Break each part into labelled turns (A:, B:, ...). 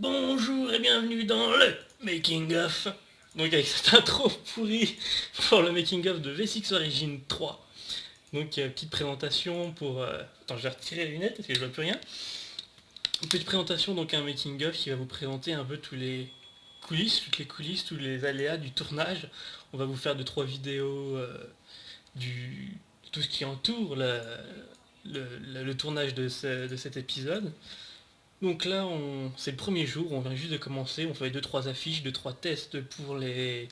A: Bonjour et bienvenue dans le Making of. Donc avec cette intro pourrie pour le Making of de V6 Origin 3. Donc petite présentation pour... Attends, je vais retirer les lunettes parce que je vois plus rien. Une petite présentation, donc un Making of qui va vous présenter un peu toutes les coulisses, tous les aléas du tournage. On va vous faire 2-3 vidéos du tout ce qui entoure le tournage de cet épisode. Donc là, c'est le premier jour, on vient juste de commencer, on fait 2-3 affiches, 2-3 tests pour les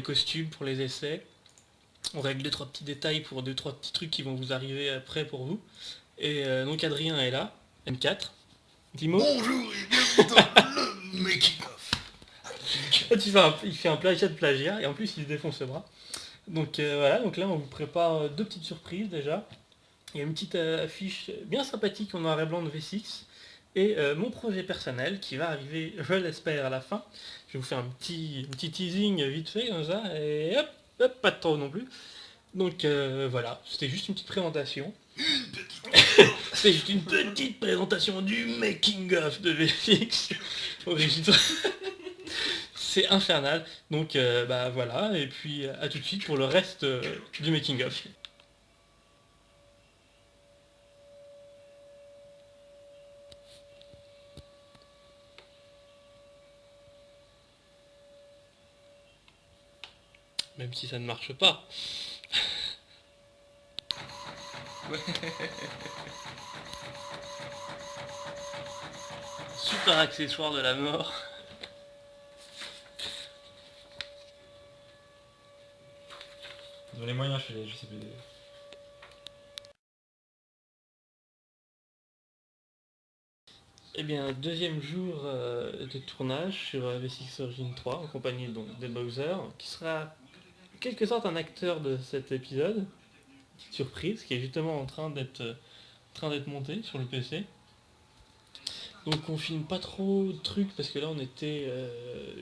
A: costumes, pour les essais. On règle 2-3 petits détails pour 2-3 petits trucs qui vont vous arriver après pour vous. Et donc Adrien est là, M4. Dis-moi.
B: Bonjour et bienvenue dans le Making of.
A: Il fait un plagiat de plagiat et en plus il se défonce le bras. Donc voilà, donc là on vous prépare 2 petites surprises déjà. Il y a une petite affiche bien sympathique en noir et blanc de V6. Et mon projet personnel qui va arriver, je l'espère, à la fin. Je vais vous faire un petit teasing vite fait comme ça, et hop, pas de trop non plus. Donc voilà, c'était juste une petite présentation. C'est juste une petite présentation du making of de VFX. C'est infernal. Donc bah voilà, et puis à tout de suite pour le reste du making of. Même si ça ne marche pas. Super accessoire de la mort.
B: Dans les moyens, je sais plus.
A: Eh bien, deuxième jour de tournage sur V6 Origin 3 en compagnie donc de Bowser, qui sera en quelque sorte un acteur de cet épisode, petite surprise, qui est justement en train d'être monté sur le PC. Donc on filme pas trop de trucs parce que là on était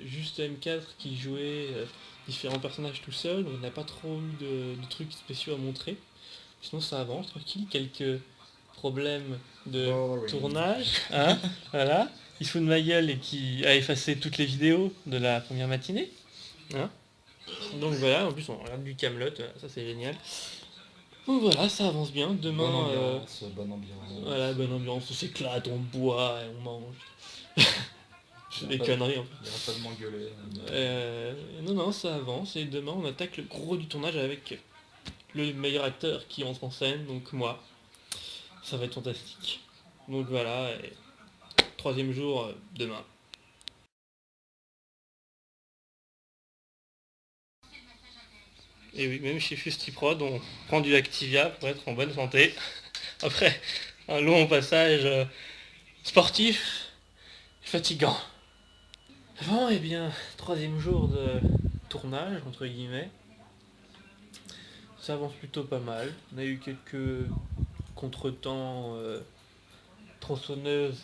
A: juste M4 qui jouait différents personnages tout seul, donc on n'a pas trop eu de trucs spéciaux à montrer. Sinon ça avance tranquille, quelques problèmes de tournage, hein, voilà. Il se fout de ma gueule et qui a effacé toutes les vidéos de la première matinée. Hein. Donc voilà, en plus on regarde du Camelot, ça c'est génial. Donc voilà, ça avance bien. Demain,
B: Bonne ambiance.
A: voilà, bonne ambiance, on s'éclate, on boit et on mange. Je fais des conneries en fait.
B: Il n'y aura pas de m'engueuler.
A: Non, ça avance et demain on attaque le gros du tournage avec le meilleur acteur qui entre en scène, donc moi. Ça va être fantastique. Donc voilà, et troisième jour demain. Et oui, même chez FustiProd, on prend du Activia pour être en bonne santé. Après un long passage sportif, fatigant. Bon, et bien, troisième jour de tournage, entre guillemets. Ça avance plutôt pas mal. On a eu quelques contretemps, tronçonneuses,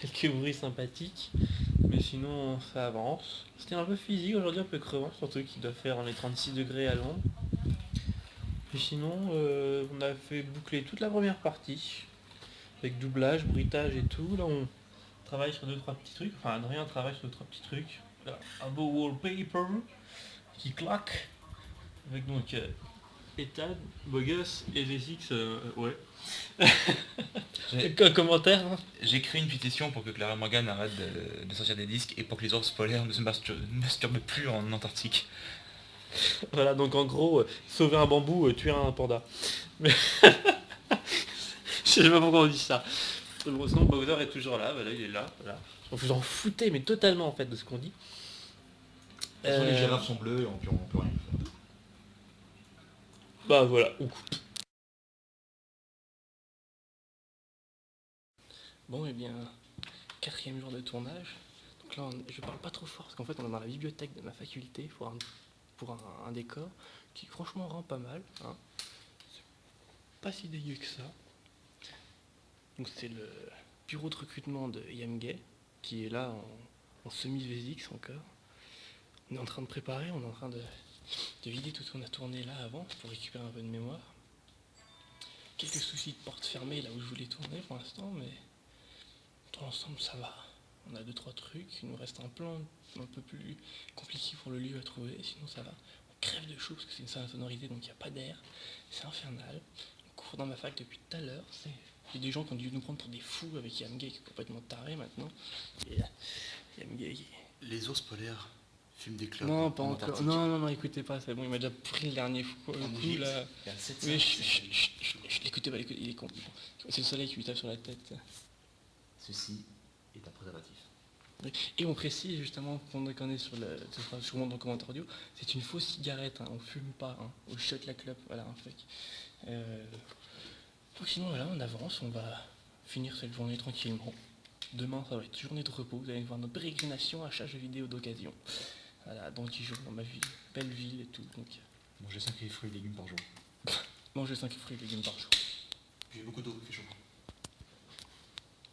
A: quelques bruits sympathiques. Mais sinon, ça avance. C'était un peu physique aujourd'hui, un peu crevant, surtout qu'il doit faire les 36 degrés à Londres. Puis sinon, on a fait boucler toute la première partie, avec doublage, bruitage et tout. Là, on travaille sur 2-3 petits trucs. Enfin, Adrien travaille sur 2-3 petits trucs. Là, un beau wallpaper qui claque, avec donc Ethan, beau gosse, et V6, ouais. Commentaire hein.
C: J'ai créé une pétition pour que Clara Morgan arrête de sortir des disques et pour que les ours polaires ne se masturbent plus en Antarctique.
A: Voilà, donc en gros, sauver un bambou, tuer un panda. Mais je sais pas pourquoi on dit ça. Bon, sinon Bowser est toujours là, voilà, il est là, voilà. Vous en foutez, mais totalement en fait de ce qu'on dit.
B: De toute façon, les girafes sont bleues et on peut rien faire.
A: Bah voilà, on coupe. Bon et bien, quatrième jour de tournage. Donc là, je parle pas trop fort parce qu'en fait on est dans la bibliothèque de ma faculté pour un décor qui franchement rend pas mal. Hein. C'est pas si dégueu que ça. Donc c'est le bureau de recrutement de Yamgay qui est là en semi-VX encore. On est en train de préparer, on est en train de vider tout ce qu'on a tourné là avant pour récupérer un peu de mémoire. Quelques soucis de porte fermée là où je voulais tourner pour l'instant, mais dans l'ensemble ça va. On a 2-3 trucs, il nous reste un plan un peu plus compliqué pour le lieu à trouver, sinon ça va. On crève de chaud parce que c'est une salle insonorisée donc il n'y a pas d'air, c'est infernal. On court dans ma fac depuis tout à l'heure, il y a des gens qui ont dû nous prendre pour des fous avec Yamgay qui est complètement taré maintenant. Et Yamgay qui...
D: Les ours polaires fument des clopes.
A: Non, pas
D: en
A: encore.
D: Antarctique.
A: Non, écoutez pas, c'est bon, il m'a déjà pris le dernier coup là.
D: Il y a 700.
A: Oui, l'écoutez pas, il est con. C'est le soleil qui lui tape sur la tête.
B: Ceci est un préservatif.
A: Et on précise justement qu'on est sur le... Ce sera sûrement dans le commentaire audio, c'est une fausse cigarette, hein, on fume pas, hein, on shot la clope, voilà un fuck. Donc sinon voilà, on avance, on va finir cette journée tranquillement. Demain ça va être journée de repos, vous allez voir notre pérégrination à chaque jeu vidéo d'occasion. Voilà, dans 10 jours dans ma ville, belle ville et tout, donc
B: Manger 5 fruits et légumes par jour.
A: manger 5 fruits et légumes par jour.
D: J'ai beaucoup d'eau, il fait chaud.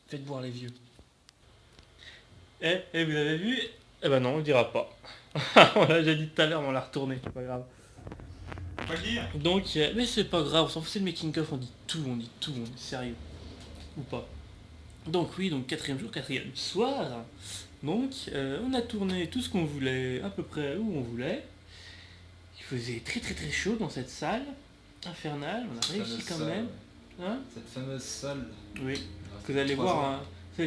A: Faites boire les vieux. Eh, vous avez vu? Eh ben non, on le dira pas. On l'a déjà dit tout à l'heure, mais on l'a retourné, c'est pas grave.
C: Pas le dire.
A: Donc, mais c'est pas grave, on s'en fout, c'est le making of, on dit tout, on est sérieux. Ou pas. Donc oui, donc 4e jour, 4e soir. Donc, on a tourné tout ce qu'on voulait, à peu près où on voulait. Il faisait très très très chaud dans cette salle infernale, on a réussi quand même. Hein?
B: Cette fameuse salle.
A: Oui. Que vous allez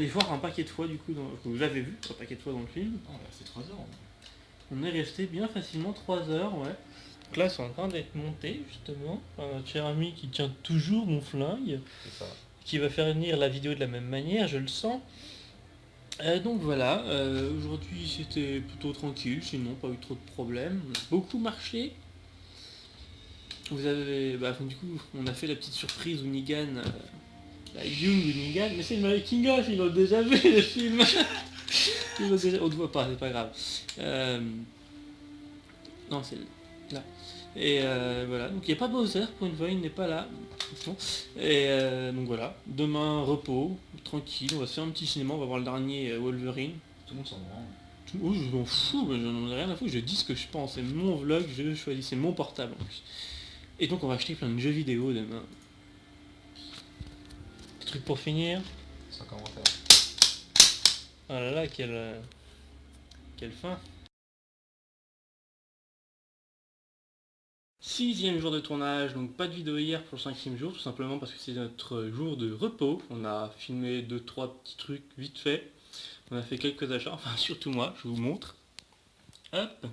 A: voir un paquet de fois du coup, que vous avez vu un paquet de fois dans le film.
B: Oh, là, c'est 3 heures.
A: On est resté bien facilement 3 heures, ouais. Donc là, c'est en train d'être monté justement par notre cher ami qui tient toujours mon flingue,
B: C'est ça.
A: qui va faire venir la vidéo de la même manière, je le sens. Donc voilà, aujourd'hui c'était plutôt tranquille, sinon pas eu trop de problèmes. On a beaucoup marché. Vous avez, du coup, on a fait la petite surprise où Negan, la Young ou Negan, mais c'est le making of, ils l'ont déjà vu le film. Ils l'ont déjà, on ne voit pas, c'est pas grave. Non, c'est là. Et voilà, donc il n'y a pas Bowser pour une fois, il n'est pas là. Et donc voilà, demain repos, tranquille, on va se faire un petit cinéma, on va voir le dernier Wolverine.
B: Tout le monde s'en branle.
A: Oh, je m'en fous, mais j'en ai rien à foutre, je dis ce que je pense, c'est mon vlog, je choisis, c'est mon portable en plus. Et donc on va acheter plein de jeux vidéo demain. Des trucs pour finir.
B: Sans commentaire.
A: Oh là là, quelle fin. 6e jour de tournage, donc pas de vidéo hier pour le 5e jour, tout simplement parce que c'est notre jour de repos. On a filmé 2-3 petits trucs vite fait. On a fait quelques achats, enfin surtout moi, je vous montre. Hop, un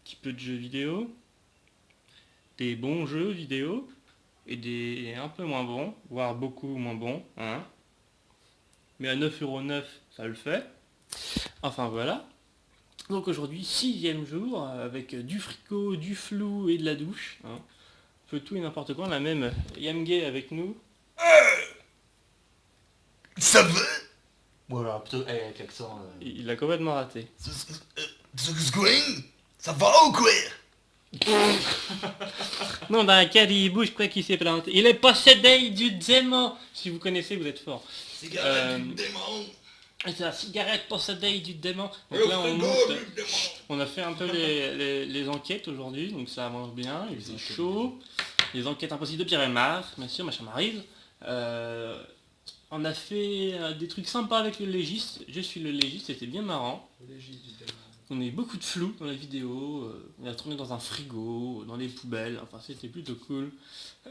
A: petit peu de jeux vidéo. Des bons jeux vidéo. Et des un peu moins bons, voire beaucoup moins bons. Hein. Mais à 9,09€, ça le fait. Enfin voilà. Donc aujourd'hui, 6e jour, avec du fricot, du flou et de la douche. Hein. On peut tout et n'importe quoi. On a même Yamgay avec nous.
D: Ça va? Voilà, plutôt avec l'accent.
A: Il l'a complètement raté.
D: What's going? Ça va ou quoi?
A: Non, dans lequel il bouge, quoi qu'il s'est planté. Il est possédé du démon. Si vous connaissez, vous êtes fort.
D: Cigarette du démon.
A: C'est la cigarette possédée du démon.
D: Le
A: Donc là,
D: frigo du démon.
A: on a fait un peu les enquêtes aujourd'hui, donc ça avance bien, il faisait chaud. Les enquêtes impossibles de Pierre et Marc, bien sûr, ma chère Maryse. On a fait des trucs sympas avec le légiste. Je suis le légiste, c'était bien marrant. On a eu beaucoup de flou dans la vidéo. On a tourné dans un frigo, dans les poubelles. Enfin, c'était plutôt cool.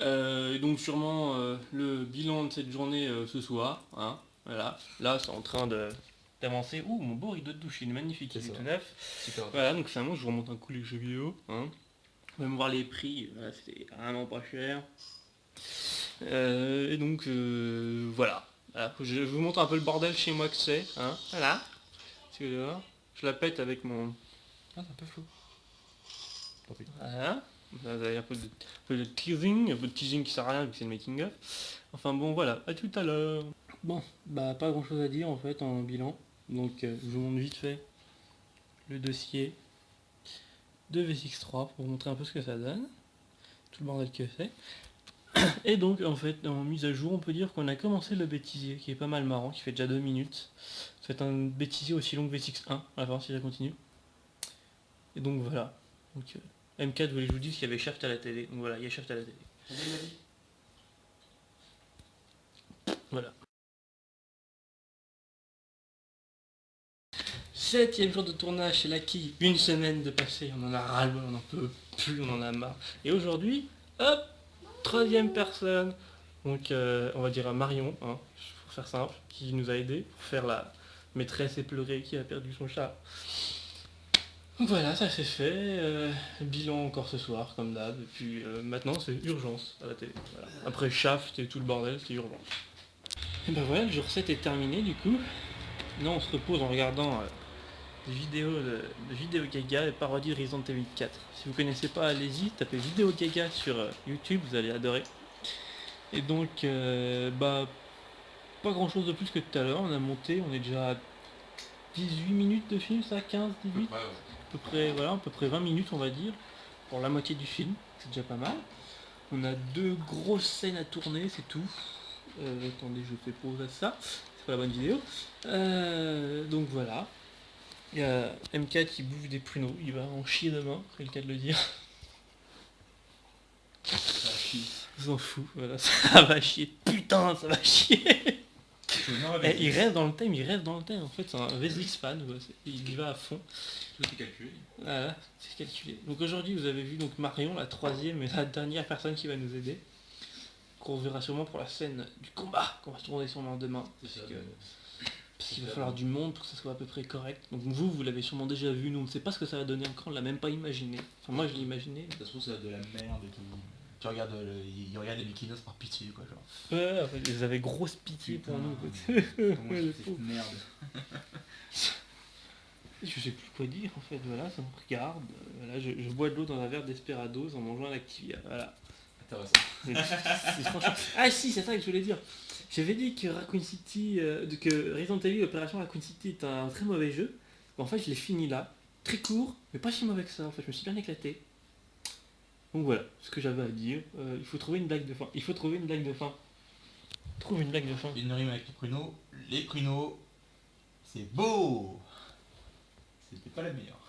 A: Et donc sûrement le bilan de cette journée ce soir. Hein, voilà. Là, c'est en train d'avancer. Ouh, mon beau rideau de douche, il est magnifique, il est tout neuf.
B: Super.
A: Voilà, donc finalement, je vous remonte un coup les jeux vidéo. Hein. On va même voir les prix. Voilà, c'était vraiment pas cher. Et donc voilà. Voilà. Je vous montre un peu le bordel chez moi que c'est. Hein. Voilà. Parce que dehors, je la pète avec mon...
B: Ah, c'est un peu flou. Tant pis.
A: Voilà. Vous avez un peu de teasing, un peu de teasing qui sert à rien vu que c'est le making of. Enfin bon voilà, à tout à l'heure. Bon, bah pas grand chose à dire en fait en bilan. Donc je vous montre vite fait le dossier de VSX3 pour vous montrer un peu ce que ça donne. Tout le bordel que c'est. Et donc en fait en mise à jour on peut dire qu'on a commencé le bêtisier qui est pas mal marrant, qui fait déjà 2 minutes. C'est un bêtisier aussi long que VSX1, on va voir si ça continue. Et donc voilà. Donc, M4 voulait que je vous dise qu'il y avait Shaft à la télé. Donc voilà, il y a Shaft à la télé. Voilà. 7e jour de tournage chez Lucky, une semaine de passé, on en a ras-le-bol, on n'en peut plus, on en a marre. Et aujourd'hui, hop, 3e personne, donc on va dire Marion, hein, pour faire simple, qui nous a aidé pour faire la maîtresse éplorée qui a perdu son chat. Donc voilà, ça c'est fait, bilan encore ce soir, comme d'hab, et puis maintenant c'est urgence à la télé. Voilà. Après Shaft et tout le bordel, c'est urgence. Et ben voilà, le jour 7 est terminé du coup. Là on se repose en regardant des vidéos de Vidéo Gaga et parodie de Resident Evil 4. Si vous connaissez pas, allez-y, tapez Vidéo Gaga sur YouTube, vous allez adorer. Et donc, pas grand chose de plus que tout à l'heure, on a monté, on est déjà à 18 minutes de film, ça, 15, 18 à peu près 20 minutes on va dire, pour la moitié du film, c'est déjà pas mal. On a 2 grosses scènes à tourner, c'est tout. Attendez, je fais pause à ça, c'est pas la bonne vidéo. Donc voilà. Il y a M4 qui bouffe des pruneaux, il va en chier demain, c'est le cas de le dire.
B: Ça chie.
A: Je s'en fous, voilà, ça va chier, putain, ça va chier. Il reste dans le thème, en fait c'est un V6 fan, ouais, il y va à fond.
B: Tout est calculé.
A: Voilà, c'est calculé. Donc aujourd'hui vous avez vu donc Marion, la 3e et la dernière personne qui va nous aider. Qu'on verra sûrement pour la scène du combat qu'on va tourner sûrement demain. Parce qu'il va falloir du monde pour que ça soit à peu près correct. Donc vous l'avez sûrement déjà vu, nous on ne sait pas ce que ça va donner encore, on l'a même pas imaginé. Enfin moi je l'ai imaginé.
B: Ça se trouve c'est de la merde et tout. Tu regardes, il regarde les Mikinos par pitié quoi genre.
A: Ouais, en fait, ils avaient grosse pitié pour nous. Quoi.
B: Comment
A: Ouais,
B: je
A: le
B: fais
A: pauvre.
B: cette merde.
A: Je sais plus quoi dire en fait, voilà, ça me regarde. Voilà, je bois de l'eau dans un verre d'Esperados en mangeant un Activia, voilà.
B: Intéressant.
A: Franchement... Ah si, c'est ça que je voulais dire. J'avais dit que Raccoon City, que Resident Evil Opération Raccoon City est un très mauvais jeu. En fait, je l'ai fini là, très court, mais pas si mauvais que ça. En fait, je me suis bien éclaté. Donc voilà, ce que j'avais à dire. Il faut trouver une blague de fin. Trouve une blague de fin.
B: Une rime avec les pruneaux. Les pruneaux, c'est beau. C'était pas la meilleure.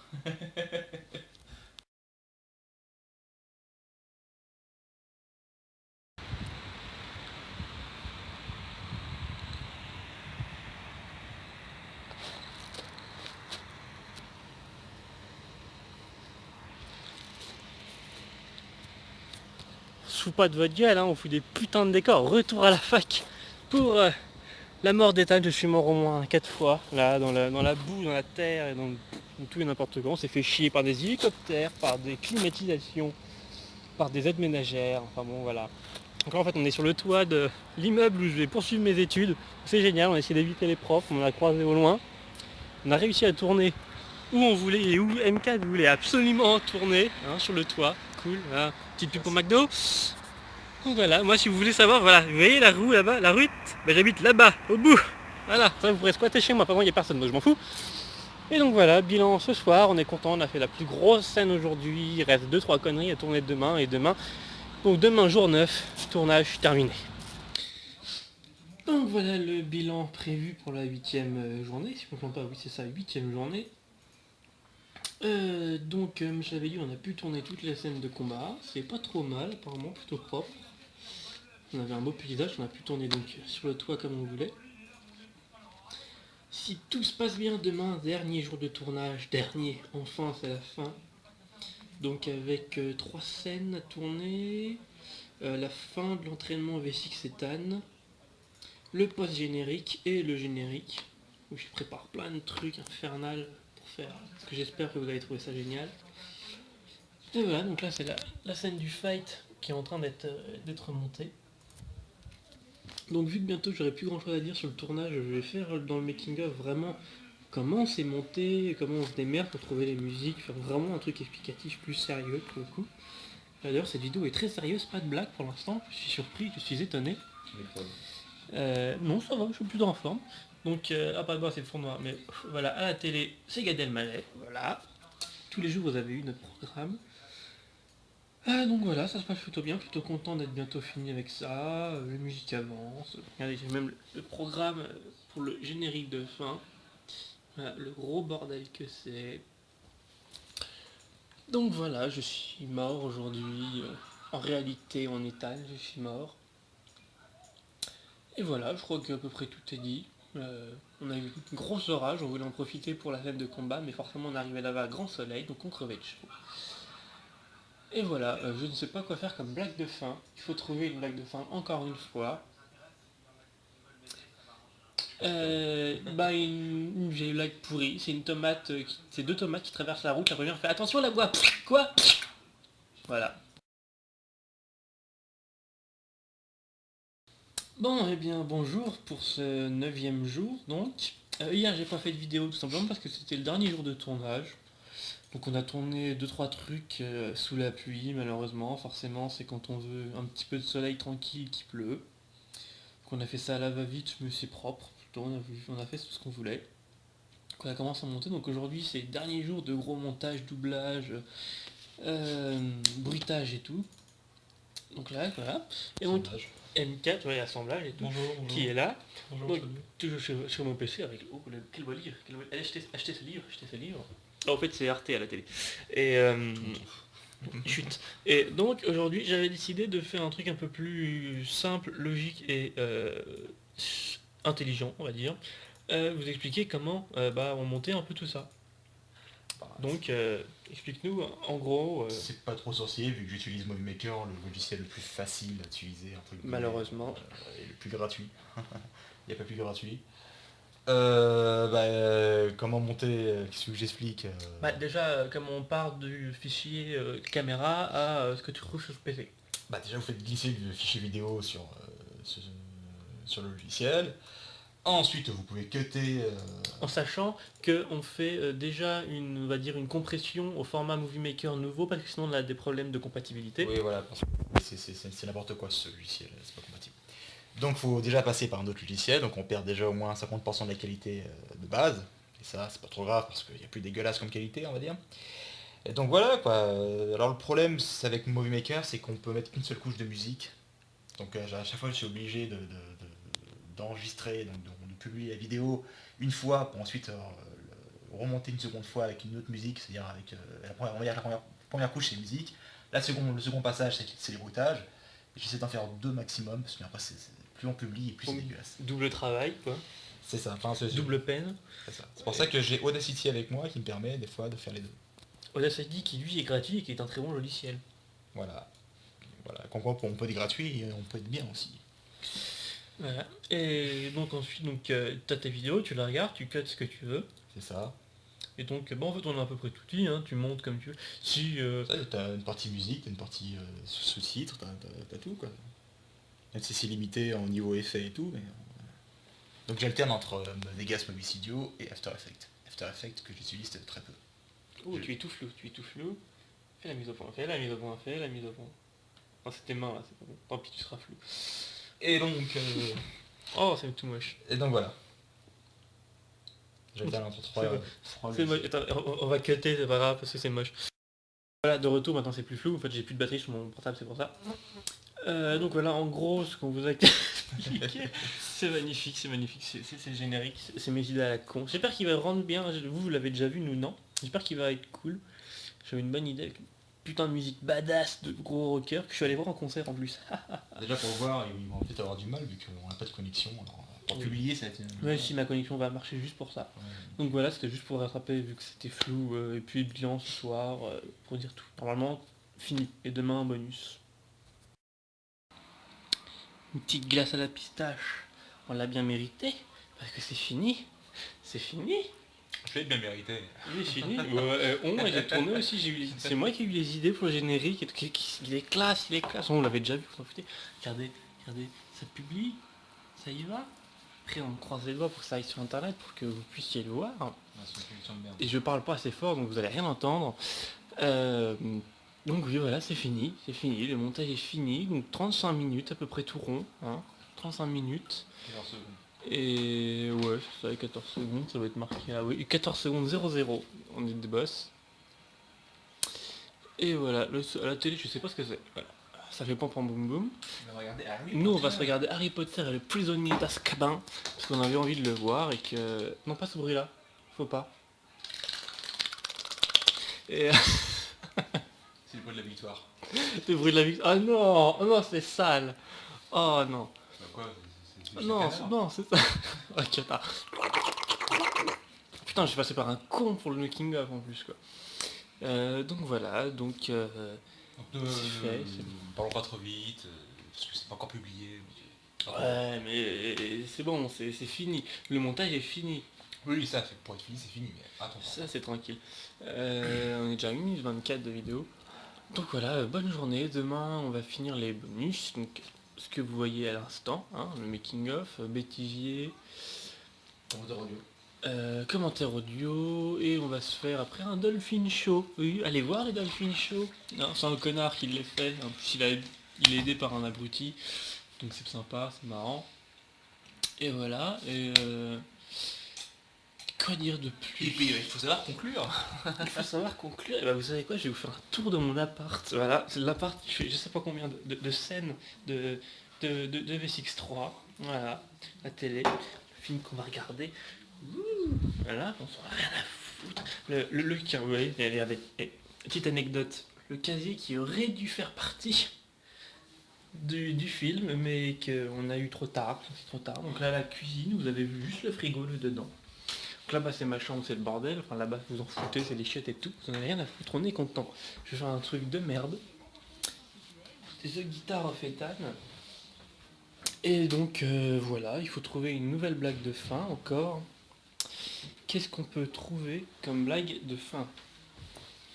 A: On se fout pas de votre gueule, hein, on fout des putains de décors. Retour à la fac pour la mort d'Ethan. Je suis mort au moins 4 fois, là, dans la boue, dans la terre et dans tout et n'importe quoi. On s'est fait chier par des hélicoptères, par des climatisations, par des aides ménagères, enfin bon voilà. Donc là, en fait on est sur le toit de l'immeuble où je vais poursuivre mes études. C'est génial, on a essayé d'éviter les profs, on en a croisé au loin. On a réussi à tourner où on voulait et où M4 voulait absolument tourner, hein, sur le toit. Cool, voilà. Petite pub pour McDo. Donc voilà, moi si vous voulez savoir, voilà, vous voyez la roue là-bas, la route, ben, j'habite là-bas, au bout. Voilà, ça vous pourrez squatter chez moi, par contre il n'y a personne, donc je m'en fous. Et donc voilà, bilan ce soir, on est content, on a fait la plus grosse scène aujourd'hui, il reste 2-3 conneries à tourner demain, et demain, donc demain jour 9, tournage terminé. Donc voilà le bilan prévu pour la 8e journée, si je ne me trompe pas, oui c'est ça, 8e journée. Donc comme je l'avais dit, on a pu tourner toutes les scènes de combat, c'est pas trop mal, apparemment plutôt propre. On avait un beau paysage, on a pu tourner donc sur le toit comme on voulait. Si tout se passe bien demain, dernier jour de tournage, enfin c'est la fin. Donc avec 3 scènes à tourner, la fin de l'entraînement V6 Ethan, le post-générique et le générique, où je prépare plein de trucs infernales pour faire, parce que j'espère que vous allez trouver ça génial. Et voilà, donc là c'est la scène du fight qui est en train d'être montée. Donc vu que bientôt j'aurai plus grand chose à dire sur le tournage, je vais faire dans le making of vraiment comment c'est monté, comment on se démerde pour trouver les musiques, faire vraiment un truc explicatif plus sérieux pour le coup. D'ailleurs cette vidéo est très sérieuse, pas de blague pour l'instant, je suis surpris, je suis étonné. Non ça va, je suis plutôt en forme. Donc pas de boire c'est le fond noir, mais voilà, à la télé c'est Gad Elmaleh, voilà. Tous les jours vous avez eu notre programme. Donc voilà, ça se passe plutôt bien, plutôt content d'être bientôt fini avec ça, la musique avance, regardez j'ai même le programme pour le générique de fin, voilà, le gros bordel que c'est. Donc voilà, je suis mort aujourd'hui, en réalité en Ethan, je suis mort. Et voilà, je crois qu'à peu près tout est dit, On a eu une grosse orage, on voulait en profiter pour la scène de combat, mais forcément on arrivait là-bas à grand soleil, donc on crevait de chaud. Et voilà, je ne sais pas quoi faire comme blague de fin. Il faut trouver une blague de fin encore une fois. J'ai une blague pourrie, c'est une tomate, c'est deux tomates qui traversent la route, la première fait attention la voie, quoi. Voilà. Bon, eh bien, bonjour pour ce 9e jour, donc. Hier, j'ai pas fait de vidéo, tout simplement parce que c'était le dernier jour de tournage. Donc on a tourné 2-3 trucs sous la pluie, malheureusement. Forcément, c'est quand on veut un petit peu de soleil tranquille qui pleut. Donc on a fait ça à la va-vite, mais c'est propre. Plutôt, on a fait tout ce qu'on voulait. Donc on a commencé à monter, donc aujourd'hui, c'est le dernier jour de gros montage, doublage, bruitage et tout. Donc là, voilà. Et donc, M4, ouais, assemblage et tout,
B: Bonjour.
A: qui est là.
B: Bonjour.
A: Donc, toujours sur mon PC avec... Oh, quel beau livre, allez, achetez ce livre. En fait, c'est Arte à la télé. Et... chut. Et donc, aujourd'hui, j'avais décidé de faire un truc un peu plus simple, logique et intelligent, on va dire. Vous expliquer comment on montait un peu tout ça. Donc, explique-nous, en gros...
B: C'est pas trop sorcier vu que j'utilise Movie Maker, le logiciel le plus facile à utiliser, un truc
A: malheureusement.
B: Et le plus gratuit. Il n'y a pas plus gratuit. Comment monter, qu'est-ce que j'explique
A: Déjà, comment on part du fichier caméra à ce que tu trouves sur le PC.
B: Déjà vous faites glisser le fichier vidéo sur le logiciel. Ensuite vous pouvez cutter...
A: En sachant qu'on fait déjà on va dire une compression au format Movie Maker nouveau, parce que sinon on a des problèmes de compatibilité.
B: Oui voilà, parce que c'est n'importe quoi ce logiciel, c'est pas compatible. Donc il faut déjà passer par un autre logiciel, donc on perd déjà au moins 50% de la qualité de base. Et ça c'est pas trop grave parce qu'il y a plus dégueulasse comme qualité on va dire. Et donc voilà quoi. Alors le problème avec Movie Maker c'est qu'on peut mettre qu'une seule couche de musique. Donc à chaque fois je suis obligé d'enregistrer, donc de publier la vidéo une fois pour ensuite remonter une seconde fois avec une autre musique, c'est-à-dire avec la première couche c'est musique, le second passage c'est les bruitages. Et j'essaie d'en faire 2 maximum parce que après plus on publie et plus c'est dégueulasse.
A: Double travail quoi.
B: C'est ça,
A: double peine.
B: C'est pour ça que j'ai Audacity avec moi qui me permet des fois de faire les deux.
A: Audacity qui lui est gratuit et qui est un très bon logiciel.
B: Voilà. Quand on peut être gratuit et on peut être bien aussi.
A: Voilà. Et donc ensuite tu as tes vidéos, tu la regardes, tu cuts ce que tu veux.
B: C'est ça.
A: Et donc en fait on a à peu près tout dit, hein, tu montes comme tu veux. Si
B: t'as une partie musique, t'as une partie sous-titres, t'as tout quoi. Même si c'est limité en niveau effet et tout, mais... Donc j'alterne entre Vegas Movie Studio et After Effects. After Effects que j'utilise très peu.
A: Tu es tout flou. Fais la mise au point. Non, c'est tes mains là, c'est pas bon. Tant pis, tu seras flou.
B: Et donc...
A: Oh, c'est tout moche.
B: Et donc voilà. J'alterne entre 3
A: c'est moche. Attends, on va cutter, c'est pas grave parce que c'est moche. Voilà, de retour, maintenant c'est plus flou. En fait, j'ai plus de batterie sur mon portable, c'est pour ça. Donc voilà, en gros, ce qu'on vous a expliqué, c'est magnifique, c'est le générique, c'est mes idées à la con. J'espère qu'il va rendre bien, vous l'avez déjà vu, nous non. J'espère qu'il va être cool. J'avais une bonne idée avec une putain de musique badass de gros rocker que je suis allé voir en concert en plus.
B: Déjà pour voir, ils vont peut-être avoir du mal vu qu'on n'a pas de connexion. Alors, pour publier, ça va être...
A: Ouais, si ma connexion va marcher juste pour ça.
B: Ouais.
A: Donc voilà, c'était juste pour rattraper vu que c'était flou, et puis bilan ce soir, pour dire tout. Normalement, fini. Et demain, un bonus. Une petite glace à la pistache, on l'a bien mérité, parce que c'est fini.
C: Je l'ai bien mérité.
A: Il est fini. J'ai tourné aussi, c'est moi qui ai eu les idées pour le générique, il est classe, on l'avait déjà vu, vous en foutez. Regardez, ça publie, ça y va. Après on croise les doigts pour que ça aille sur internet, pour que vous puissiez le voir. Et je parle pas assez fort, donc vous allez rien entendre. Donc oui, voilà, c'est fini, le montage est fini, donc 35 minutes à peu près tout rond, hein, 35 minutes.
C: 14 secondes.
A: Et ouais, c'est ça, 14 secondes, ça doit être marqué là, oui, 14 secondes 00, on est des boss. Et voilà, à la télé, je sais pas ce que c'est, voilà. Ça fait pam pam boum boum. Nous on va se regarder Harry Potter et le prisonnier d'Azkaban, parce qu'on avait envie de le voir et que... Non, pas ce bruit là, faut pas. Et...
C: C'est le bruit de la victoire.
A: Le bruit de la victoire. Ah non, oh non, c'est sale. Oh non.
C: Bah quoi, c'est
A: Non, c'est ça. Ok, attends. Putain, je suis passé par un con pour le making of en plus quoi. Donc voilà, donc
C: Donc
A: c'est fait, c'est
C: parlons pas trop vite, parce que c'est pas encore publié.
A: ouais mais c'est bon, c'est fini. Le montage est fini.
C: Oui, ça, pour être fini, c'est fini, mais attends.
A: Ça c'est tranquille. On est déjà à 1 minute 24 de vidéo. Donc voilà, bonne journée. Demain on va finir les bonus. Donc ce que vous voyez à l'instant, hein, le making of, bêtisier, commentaire audio, et on va se faire après un Dolphin Show. Oui, allez voir les Dolphin Show. Non, c'est un connard qui les fait. En plus il est aidé par un abruti. Donc c'est sympa, c'est marrant. Et voilà. Et quoi dire de
C: Et
A: plus?
C: puis, il faut savoir conclure.
A: Il faut savoir conclure. Et bah vous savez quoi, je vais vous faire un tour de mon appart. Voilà, c'est l'appart qui fait je sais pas combien de scènes de V6-3. Voilà, la télé, le film qu'on va regarder. Ouh, voilà, on s'en a rien à foutre. Vous voyez, avec petite anecdote, le casier qui aurait dû faire partie du film, mais qu'on a eu trop tard, c'est trop tard. Donc là, la cuisine, vous avez vu juste le frigo, le dedans. Donc là-bas, c'est ma chambre, c'est le bordel. Enfin, là-bas, vous en foutez, c'est les chiottes et tout. Vous en avez rien à foutre, on est content. Je vais faire un truc de merde. C'est The Guitar of Ethan. Et donc, voilà, il faut trouver une nouvelle blague de fin, encore. Qu'est-ce qu'on peut trouver comme blague de fin?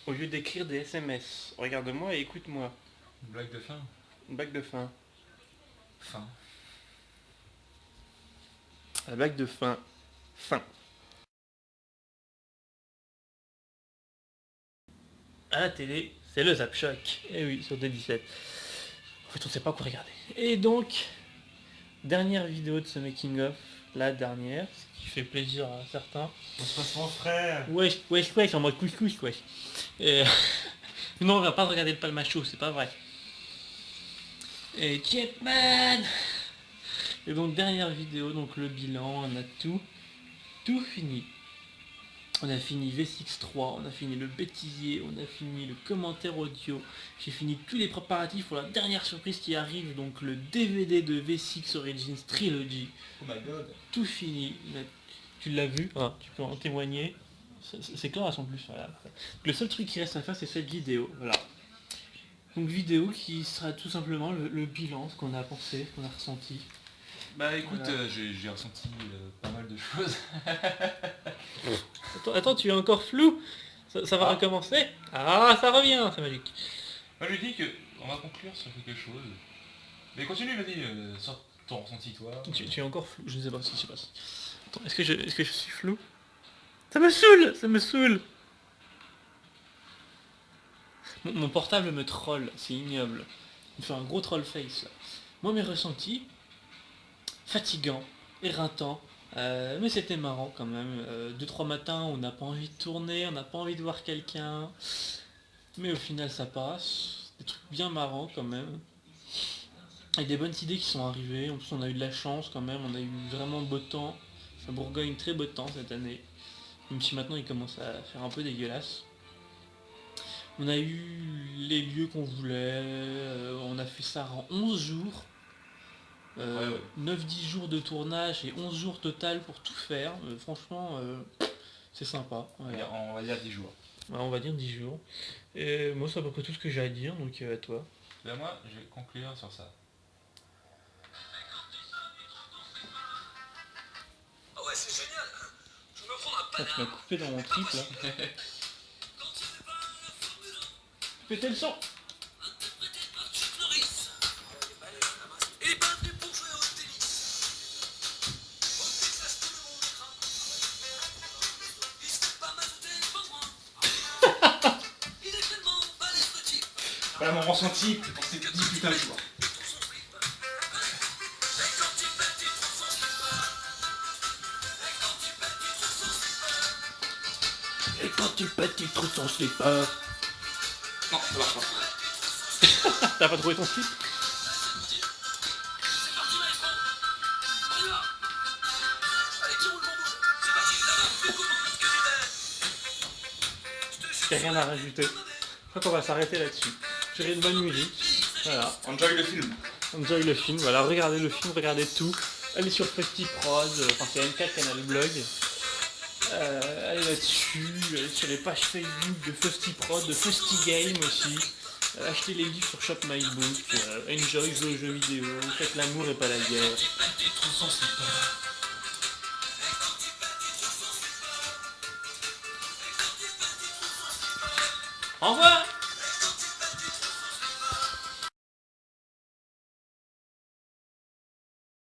A: Au lieu d'écrire des SMS, regarde-moi et écoute-moi.
C: Une blague de fin.
A: Une blague de fin.
C: Fin.
A: La blague de fin. Fin. À la télé, c'est le Zap Shock. Eh oui, sur D17. En fait, on sait pas quoi regarder. Et donc, dernière vidéo de ce making of, la dernière, ce qui fait plaisir à certains.
C: On se passe mon frère.
A: Wesh, en mode couscous, wesh. Et... non, on va pas regarder le palmacho, c'est pas vrai. Et Jetman. Et donc, dernière vidéo, donc le bilan, on a tout fini. On a fini V6-3, on a fini le bêtisier, on a fini le commentaire audio, j'ai fini tous les préparatifs pour la dernière surprise qui arrive, donc le DVD de V6 Origins Trilogy.
C: Oh my god.
A: Tout fini. Tu l'as vu, hein, tu peux en témoigner. C'est classe en plus. Voilà. Le seul truc qui reste à faire, c'est cette vidéo. Voilà. Donc vidéo qui sera tout simplement le bilan, ce qu'on a pensé, ce qu'on a ressenti.
C: Bah écoute,
A: Voilà.
C: j'ai ressenti pas mal de choses.
A: Attends, tu es encore flou. Ça va recommencer. Ah, ça revient, c'est magique.
C: Moi je dis que on va conclure sur quelque chose. Mais continue, vas-y, sors ton ressenti toi.
A: Tu es encore flou, je ne sais pas ce qui se passe. Attends, est-ce que je suis flou? Ça me saoule. Mon portable me troll, c'est ignoble. Il me fait un gros troll face là. Moi mes ressentis, fatigant, éreintant, mais c'était marrant quand même. 2-3 matins, on n'a pas envie de tourner, on n'a pas envie de voir quelqu'un. Mais au final ça passe. Des trucs bien marrants quand même. Et des bonnes idées qui sont arrivées. En plus on a eu de la chance quand même, on a eu vraiment beau temps. Ça Bourgogne très beau temps cette année. Même si maintenant il commence à faire un peu dégueulasse. On a eu les lieux qu'on voulait, on a fait ça en 11 jours. 9-10 jours de tournage et 11 jours total pour tout faire. Franchement, c'est sympa. Voilà.
C: On va dire 10 jours.
A: Ouais, on va dire 10 jours. Et moi, c'est à peu près tout ce que j'ai à dire, donc à toi.
C: Ben moi, je vais conclure sur ça.
E: Ah ouais, c'est génial. Je me prends un
A: Ah, tu m'as coupé dans mon trip là. Pétez le son.
E: interprété par Chuck Norris. Il est pas venu pour jouer au tennis. Au Texas, tout le monde écrase. Il se fait pas mazouter, pas moi. Il est tellement balèze le type.
C: Voilà mon ressenti pour ces 10 putains de jours.
E: Il trouve son slip. Et quand il pète, il trouve son slipper. Et quand il pète, il trouve son slipper.
A: Et quand tu pètes, il trouve son slipper.
C: Non, ça marche pas.
A: T'as pas trouvé ton slip?
E: C'est parti, maestro. On y va. Allez, qui roule mon bout. C'est parti, là-bas. Fais comment que du
A: J'ai rien à rajouter. Je crois qu'on va s'arrêter là-dessus. J'ai une bonne musique. Voilà.
C: Enjoy le film.
A: Enjoy le film. Voilà, regardez le film, regardez tout. Allez sur Petit Prod, enfin c'est M4 Canal Blog. Allez là-dessus, allez sur les pages Facebook de Fusty Prod, de Fusty Game aussi. Achetez les livres sur Shop My Book, enjoy, jouez aux jeux vidéo, faites l'amour et pas la guerre. Au revoir.